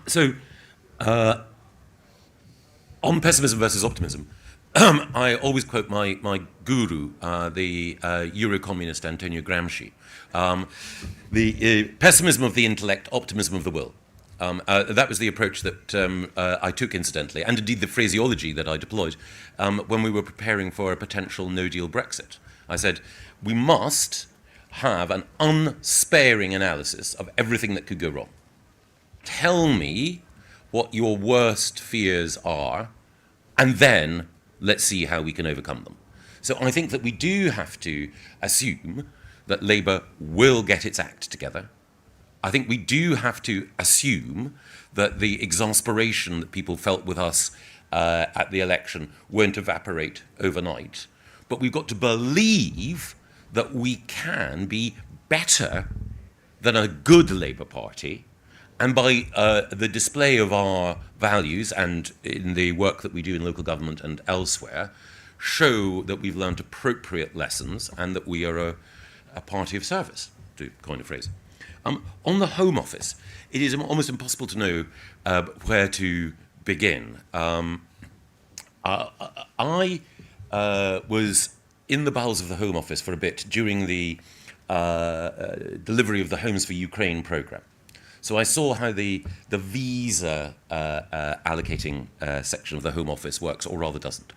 So, on pessimism versus optimism, I always quote my guru, the Euro-communist Antonio Gramsci. The pessimism of the intellect, optimism of the will. That was the approach that I took, incidentally, and indeed the phraseology that I deployed when we were preparing for a potential no-deal Brexit. I said, we must have an unsparing analysis of everything that could go wrong. Tell me what your worst fears are, and then let's see how we can overcome them. So I think that we do have to assume that Labour will get its act together. I think we do have to assume that the exasperation that people felt with us at the election won't evaporate overnight. But we've got to believe that we can be better than a good Labour Party, and by the display of our values and in the work that we do in local government and elsewhere, show that we've learned appropriate lessons and that we are a party of service, to coin a phrase. On the Home Office, it is almost impossible to know where to begin. I was in the bowels of the Home Office for a bit during the delivery of the Homes for Ukraine programme. So I saw how the visa allocating section of the Home Office works, or rather doesn't.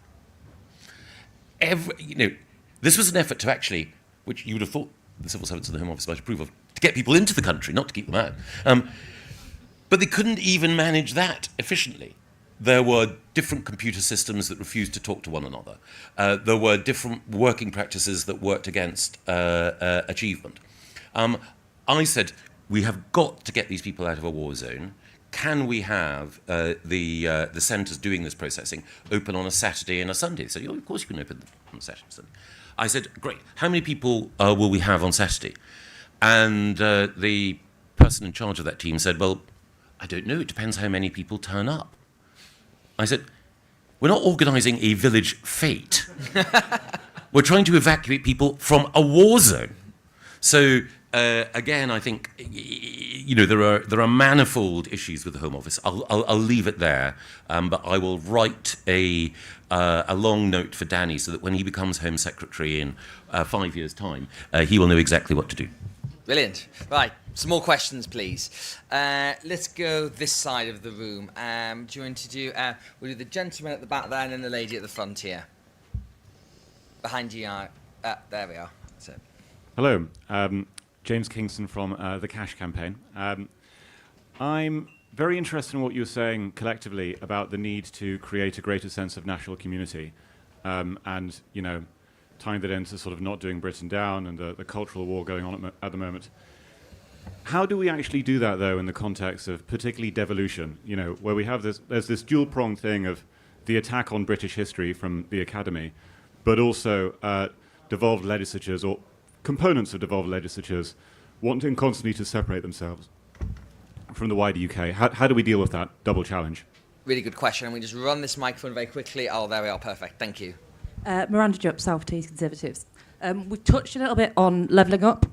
This was an effort to actually, which you would have thought the civil servants of the Home Office might approve of, to get people into the country, not to keep them out. But they couldn't even manage that efficiently. There were different computer systems that refused to talk to one another. There were different working practices that worked against achievement. I said, we have got to get these people out of a war zone. Can we have the centres doing this processing open on a Saturday and a Sunday? So, of course you can open them on a Saturday and Sunday. I said, great, how many people will we have on Saturday? And the person in charge of that team said, well, I don't know, it depends how many people turn up. I said, we're not organising a village fete. We're trying to evacuate people from a war zone. So, again, I think, there are manifold issues with the Home Office. I'll leave it there, but I will write a long note for Danny so that when he becomes Home Secretary in 5 years' time, he will know exactly what to do.
Brilliant. Right, some more questions, please. Let's go this side of the room. Do you want to do... we'll do the gentleman at the back there and then the lady at the front here. Behind you are... there we are. That's it.
Hello. James Kingston from the Cash Campaign. I'm very interested in what you're saying collectively about the need to create a greater sense of national community and, tying that into sort of not doing Britain down and the cultural war going on at the moment. How do we actually do that, though, in the context of particularly devolution, where we have there's this dual-pronged thing of the attack on British history from the Academy, but also devolved legislatures or components of devolved legislatures wanting constantly to separate themselves from the wider UK. How do we deal with that double challenge?
Really good question. And we just run this microphone very quickly. Oh, there we are. Perfect. Thank you.
Miranda Jupp, South Tees Conservatives. We touched a little bit on levelling up.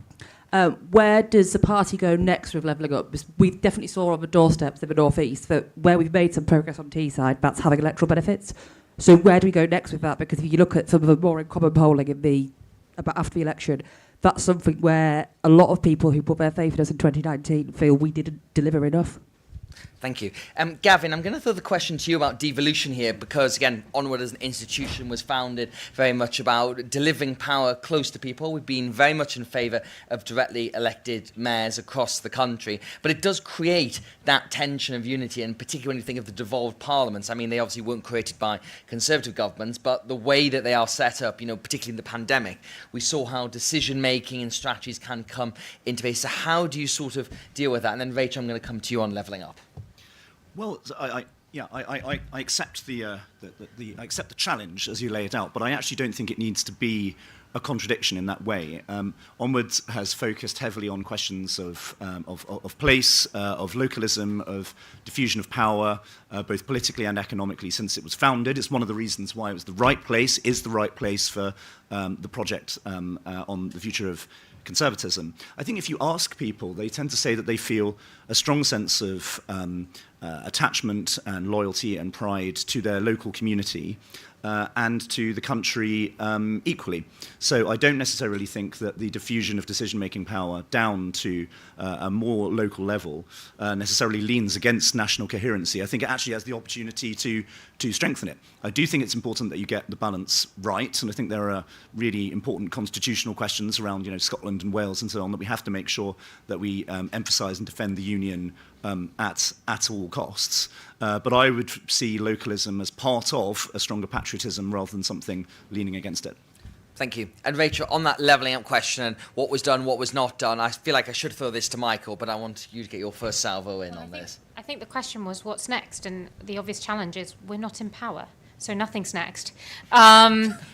Where does the party go next with levelling up? We definitely saw on the doorsteps in the North East that where we've made some progress on Teesside, that's having electoral benefits. So where do we go next with that? Because if you look at some of the more in common polling about after the election, that's something where a lot of people who put their faith in us in 2019 feel we didn't deliver enough.
Thank you. Gavin, I'm going to throw the question to you about devolution here because, again, Onward as an institution was founded very much about delivering power close to people. We've been very much in favour of directly elected mayors across the country, but it does create that tension of unity, and particularly when you think of the devolved parliaments. I mean, they obviously weren't created by Conservative governments, but the way that they are set up, particularly in the pandemic, we saw how decision-making and strategies can come into place. So how do you sort of deal with that? And then, Rachel, I'm going to come to you on levelling up.
Well, I accept I accept the challenge as you lay it out, but I actually don't think it needs to be a contradiction in that way. Onward has focused heavily on questions of place, of localism, of diffusion of power, both politically and economically since it was founded. It's one of the reasons why it was the right place, is the right place for the project on the future of conservatism. I think if you ask people, they tend to say that they feel a strong sense of attachment and loyalty and pride to their local community and to the country equally. So I don't necessarily think that the diffusion of decision-making power down to a more local level necessarily leans against national coherency. I think it actually has the opportunity to strengthen it. I do think it's important that you get the balance right, and I think there are really important constitutional questions around, Scotland and Wales and so on, that we have to make sure that we emphasise and defend the union at all costs. But I would see localism as part of a stronger patriotism rather than something leaning against it.
Thank you. And Rachel, on that levelling up question, what was done, what was not done, I feel like I should throw this to Michael, but I want you to get your first salvo in on this.
I think the question was what's next, and the obvious challenge is we're not in power. So nothing's next,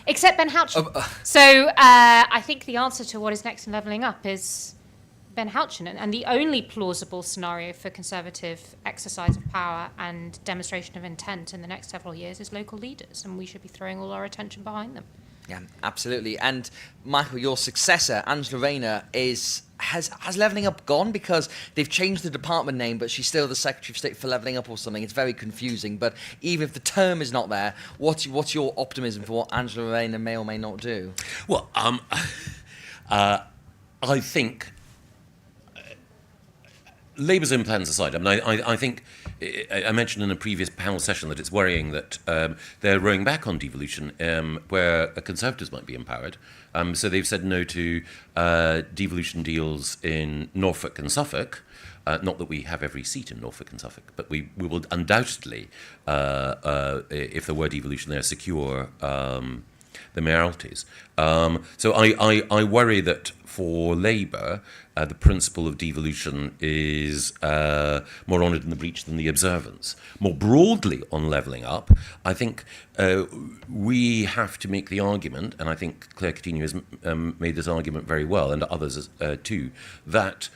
except Ben Houchen. So I think the answer to what is next in levelling up is Ben Houchen. And the only plausible scenario for Conservative exercise of power and demonstration of intent in the next several years is local leaders, and we should be throwing all our attention behind them.
Yeah, absolutely. And Michael, your successor, Angela Rayner, has Levelling Up gone? Because they've changed the department name, but she's still the Secretary of State for Levelling Up or something. It's very confusing. But even if the term is not there, what's your optimism for what Angela Rayner may or may not do?
Well, I think Labour's own plans aside, I think I mentioned in a previous panel session that it's worrying that they're rowing back on devolution where Conservatives might be empowered. So they've said no to devolution deals in Norfolk and Suffolk. Not that we have every seat in Norfolk and Suffolk, but we will undoubtedly, if there were devolution there, secure the mayoralties. So I worry that for Labour, the principle of devolution is more honoured in the breach than the observance. More broadly on levelling up, I think we have to make the argument, and I think Claire Coutinho has made this argument very well, and others too, that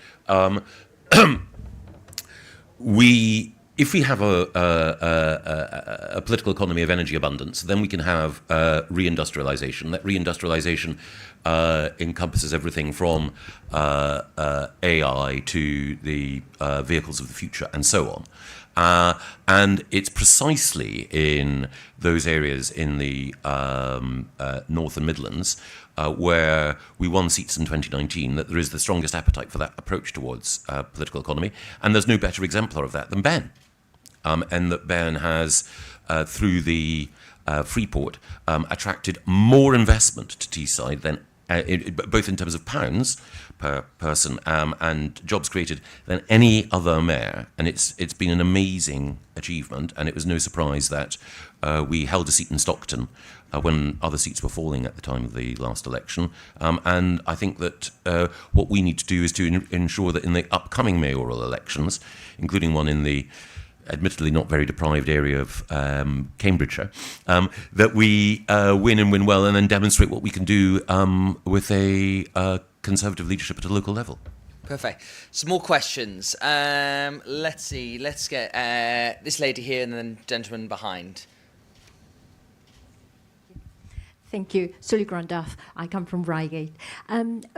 if we have a political economy of energy abundance, then we can have reindustrialization. That reindustrialization encompasses everything from AI to the vehicles of the future and so on. And it's precisely in those areas in the North and Midlands where we won seats in 2019 that there is the strongest appetite for that approach towards political economy. And there's no better exemplar of that than Ben. And that Ben has, through the Freeport, attracted more investment to Teesside than, both in terms of pounds per person and jobs created, than any other mayor. And it's been an amazing achievement, and it was no surprise that we held a seat in Stockton when other seats were falling at the time of the last election. And I think that what we need to do is to ensure that in the upcoming mayoral elections, including one in the admittedly not very deprived area of Cambridgeshire, that we win and win well, and then demonstrate what we can do with a Conservative leadership at a local level.
Perfect. Some more questions. Let's see. Let's get this lady here and then gentleman behind.
Thank you. Sully Granduff. I come from Reigate.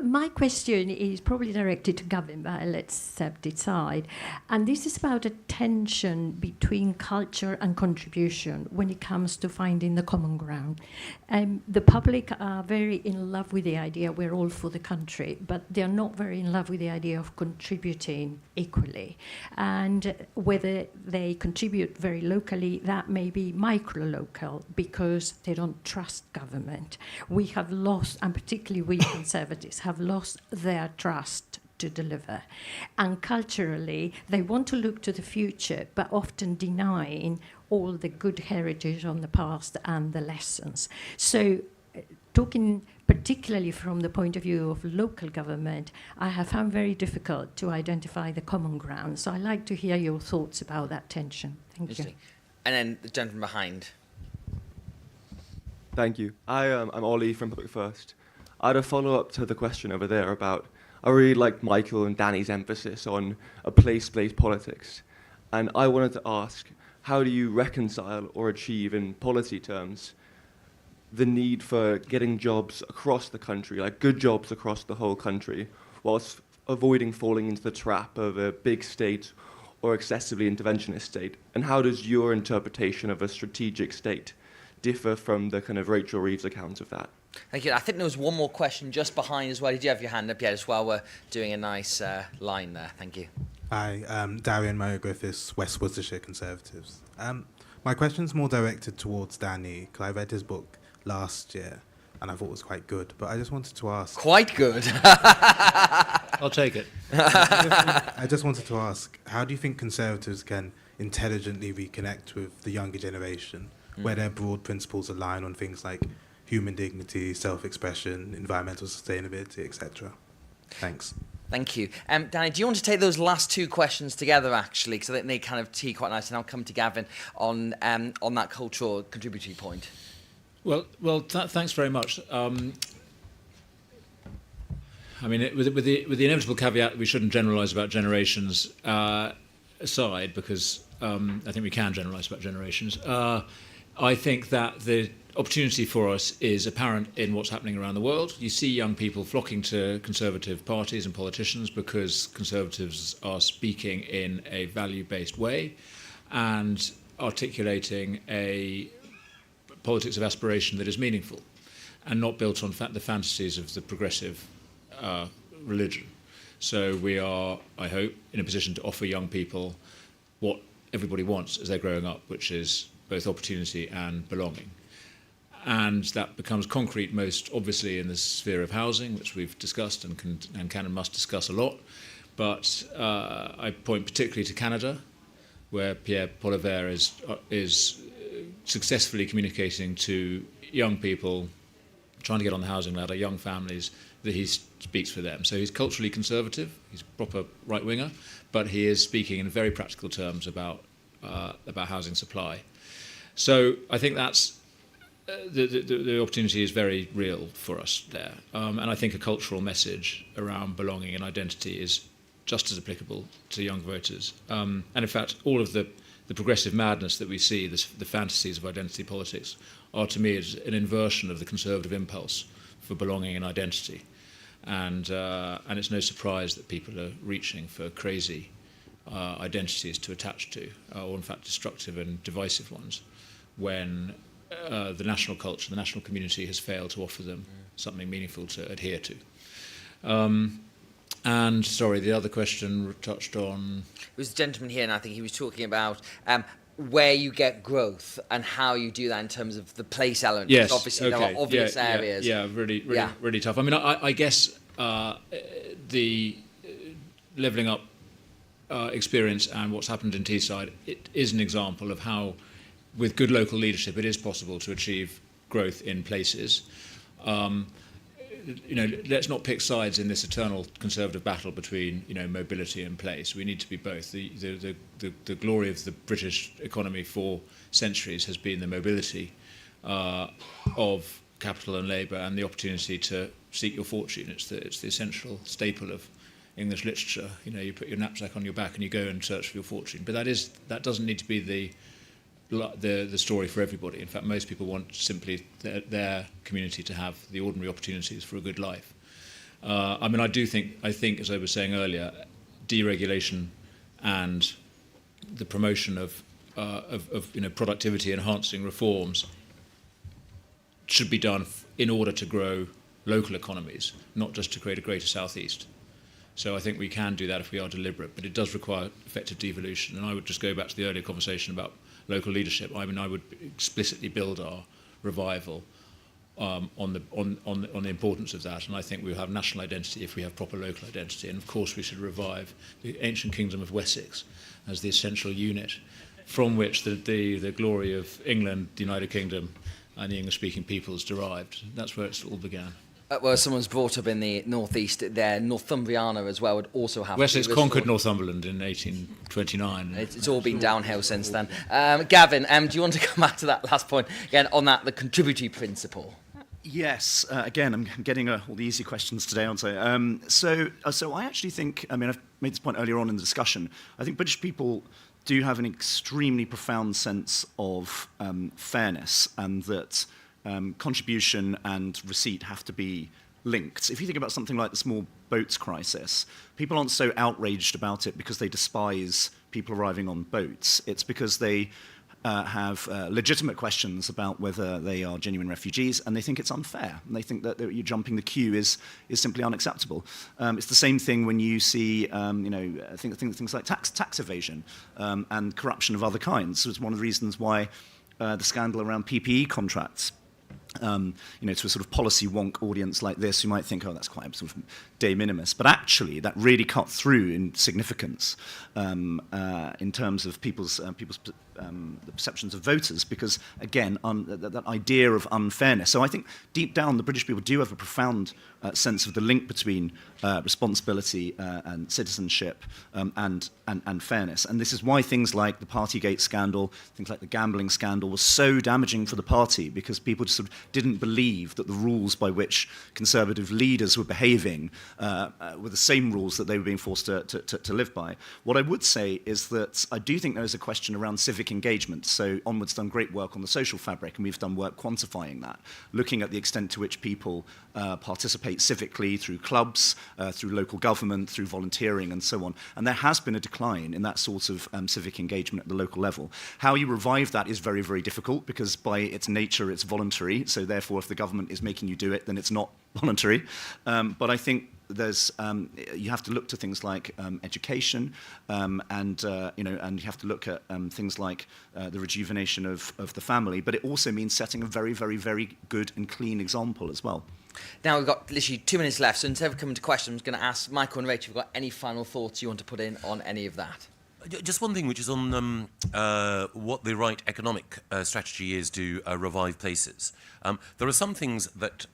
My question is probably directed to Gavin, but let's decide. And this is about a tension between culture and contribution when it comes to finding the common ground. The public are very in love with the idea we're all for the country, but they're not very in love with the idea of contributing equally. And whether they contribute very locally, that may be micro-local because they don't trust government. We have lost, and particularly we Conservatives, have lost their trust to deliver. And culturally, they want to look to the future, but often denying all the good heritage on the past and the lessons. So talking particularly from the point of view of local government, I have found very difficult to identify the common ground. So I'd like to hear your thoughts about that tension. Thank you.
And then the gentleman behind.
Thank you. I'm Ollie from Public First. I had a follow-up to the question over there about, I really liked Michael and Danny's emphasis on a place-based politics. And I wanted to ask, how do you reconcile or achieve in policy terms the need for getting jobs across the country, like good jobs across the whole country, whilst avoiding falling into the trap of a big state or excessively interventionist state? And how does your interpretation of a strategic state differ from the kind of Rachel Reeves account of that?
Thank you. I think there was one more question just behind as well. Did you have your hand up? Yeah, just while we're doing a nice line there. Thank you.
Hi, Darian Moe Griffiths, West Worcestershire Conservatives. My question's more directed towards Danny, because I read his book last year, and I thought it was quite good. But I just wanted to ask...
Quite good.
I'll take it.
I just wanted to ask, how do you think Conservatives can intelligently reconnect with the younger generation, where their broad principles align on things like human dignity, self-expression, environmental sustainability, etc.? Thanks.
Thank you. Danny, do you want to take those last two questions together, actually? Because I think they kind of tee quite nice, and I'll come to Gavin on that cultural contributory point.
Well, thanks very much. I mean, with the inevitable caveat that we shouldn't generalise about generations aside, because I think we can generalise about generations. I think that the opportunity for us is apparent in what's happening around the world. You see young people flocking to conservative parties and politicians because conservatives are speaking in a value-based way and articulating a politics of aspiration that is meaningful and not built on the fantasies of the progressive religion. So we are, I hope, in a position to offer young people what everybody wants as they're growing up, which is both opportunity and belonging. And that becomes concrete most obviously in the sphere of housing, which we've discussed and can and must discuss a lot. But I point particularly to Canada, where Pierre Poilievre is successfully communicating to young people trying to get on the housing ladder, young families, that he speaks for them. So he's culturally conservative, he's a proper right-winger, but he is speaking in very practical terms about housing supply. So I think that's the opportunity is very real for us there. And I think a cultural message around belonging and identity is just as applicable to young voters. And in fact, all of the progressive madness that we see, the fantasies of identity politics, are to me an inversion of the conservative impulse for belonging and identity. And it's no surprise that people are reaching for crazy identities to attach to, or in fact destructive and divisive ones, when the national culture, the national community has failed to offer them something meaningful to adhere to. And sorry, the other question touched on...
It was a gentleman here, and I think he was talking about where you get growth and how you do that in terms of the place element.
Yes,
Obviously,
okay.
there are obvious areas.
Yeah, really tough. I mean, I guess the levelling up experience and what's happened in Teesside, it is an example of how, with good local leadership, it is possible to achieve growth in places. Let's not pick sides in this eternal conservative battle between mobility and place. We need to be both. The glory of the British economy for centuries has been the mobility of capital and labour and the opportunity to seek your fortune. It's the essential staple of English literature. You put your knapsack on your back and you go and search for your fortune. But that doesn't need to be the story for everybody. In fact, most people want simply their community to have the ordinary opportunities for a good life. I think, as I was saying earlier, deregulation and the promotion of productivity enhancing reforms should be done in order to grow local economies, not just to create a greater southeast. So I think we can do that if we are deliberate, but it does require effective devolution. And I would just go back to the earlier conversation about local leadership. I mean, I would explicitly build our revival on the importance of that, and I think we'll have national identity if we have proper local identity. And of course, we should revive the ancient kingdom of Wessex as the essential unit from which the glory of England, the United Kingdom, and the English-speaking peoples derived. That's where it all began.
Well, someone's brought up in the northeast there, Northumbriana as well would also have...
Wessex conquered Northumberland in 1829.
It's all been downhill since then. Gavin, do you want to come back to that last point again on the contributory principle?
Yes, again, I'm getting all the easy questions today, aren't I? So I actually think, I mean, I've made this point earlier on in the discussion, I think British people do have an extremely profound sense of fairness, and that contribution and receipt have to be linked. If you think about something like the small boats crisis, people aren't so outraged about it because they despise people arriving on boats. It's because they have legitimate questions about whether they are genuine refugees, and they think it's unfair, and they think that you jumping the queue is simply unacceptable. It's the same thing when you see, things like tax evasion and corruption of other kinds. So it's one of the reasons why the scandal around PPE contracts. To a sort of policy wonk audience like this, you might think, oh, that's quite sort of de minimis. But actually, that really cut through in significance in terms of people's the perceptions of voters, because, again, that idea of unfairness. So I think deep down, the British people do have a profound sense of the link between responsibility and citizenship and fairness. And this is why things like the Partygate scandal, things like the gambling scandal, were so damaging for the party, because people just sort of didn't believe that the rules by which Conservative leaders were behaving were the same rules that they were being forced to live by. What I would say is that I do think there is a question around civic engagement. So Onward's done great work on the social fabric, and we've done work quantifying that, looking at the extent to which people participate civically through clubs, through local government, through volunteering, and so on. And there has been a decline in that sort of civic engagement at the local level. How you revive that is very, very difficult, because by its nature, it's voluntary. So therefore, if the government is making you do it, then it's not voluntary. But I think there's you have to look to things like education, and you have to look at things like the rejuvenation of the family. But it also means setting a very, very, very good and clean example as well.
Now we've got literally 2 minutes left, so instead of coming to questions, I'm going to ask Michael and Rachel if you've got any final thoughts you want to put in on any of that.
Just one thing, which is on what the right economic strategy is to revive places. There are some things that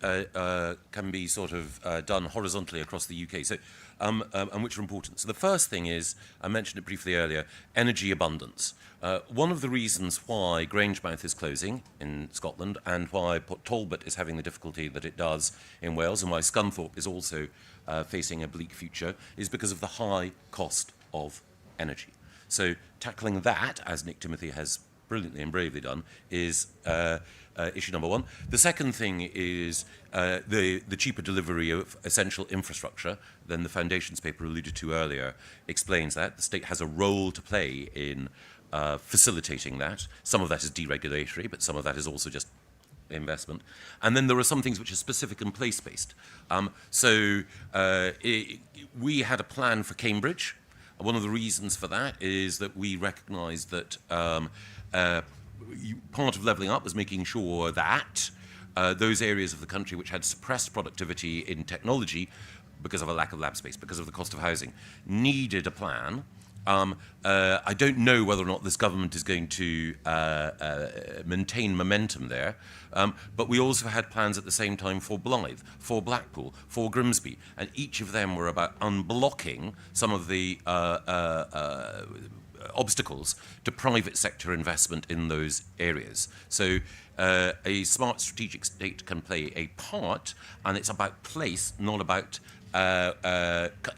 can be sort of done horizontally across the UK, so and which are important. So the first thing is, I mentioned it briefly earlier, energy abundance. One of the reasons why Grangemouth is closing in Scotland, and why Port Talbot is having the difficulty that it does in Wales, and why Scunthorpe is also facing a bleak future, is because of the high cost of energy. So tackling that, as Nick Timothy has brilliantly and bravely done, is issue number one. The second thing is the cheaper delivery of essential infrastructure. Then the Foundations paper alluded to earlier explains that. The state has a role to play in facilitating that. Some of that is deregulatory, but some of that is also just investment. And then there are some things which are specific and place-based. We had a plan for Cambridge. One of the reasons for that is that we recognised that part of levelling up was making sure that those areas of the country which had suppressed productivity in technology because of a lack of lab space, because of the cost of housing, needed a plan. I don't know whether or not this government is going to maintain momentum there, but we also had plans at the same time for Blyth, for Blackpool, for Grimsby, and each of them were about unblocking some of the obstacles to private sector investment in those areas. So a smart strategic state can play a part, and it's about place, not about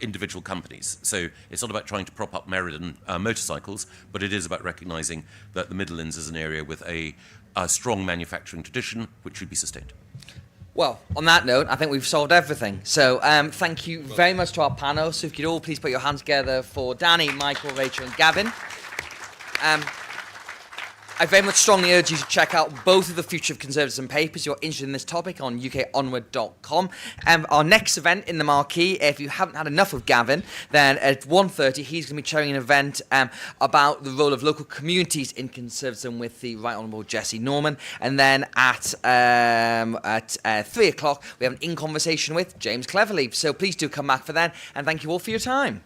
individual companies. So it's not about trying to prop up Meriden motorcycles, but it is about recognising that the Midlands is an area with a strong manufacturing tradition which should be sustained.
Well, on that note, I think we've solved everything. So thank you very much to our panel. So if you'd all please put your hands together for Danny, Michael, Rachel and Gavin. I very much strongly urge you to check out both of the Future of Conservatism papers if you're interested in this topic on ukonward.com. Our next event in the marquee, if you haven't had enough of Gavin, then at 1:30 he's going to be chairing an event about the role of local communities in conservatism with the Right Honourable Jessie Norman. And then at 3 o'clock we have an in conversation with James Cleverleaf. So please do come back for that, and thank you all for your time.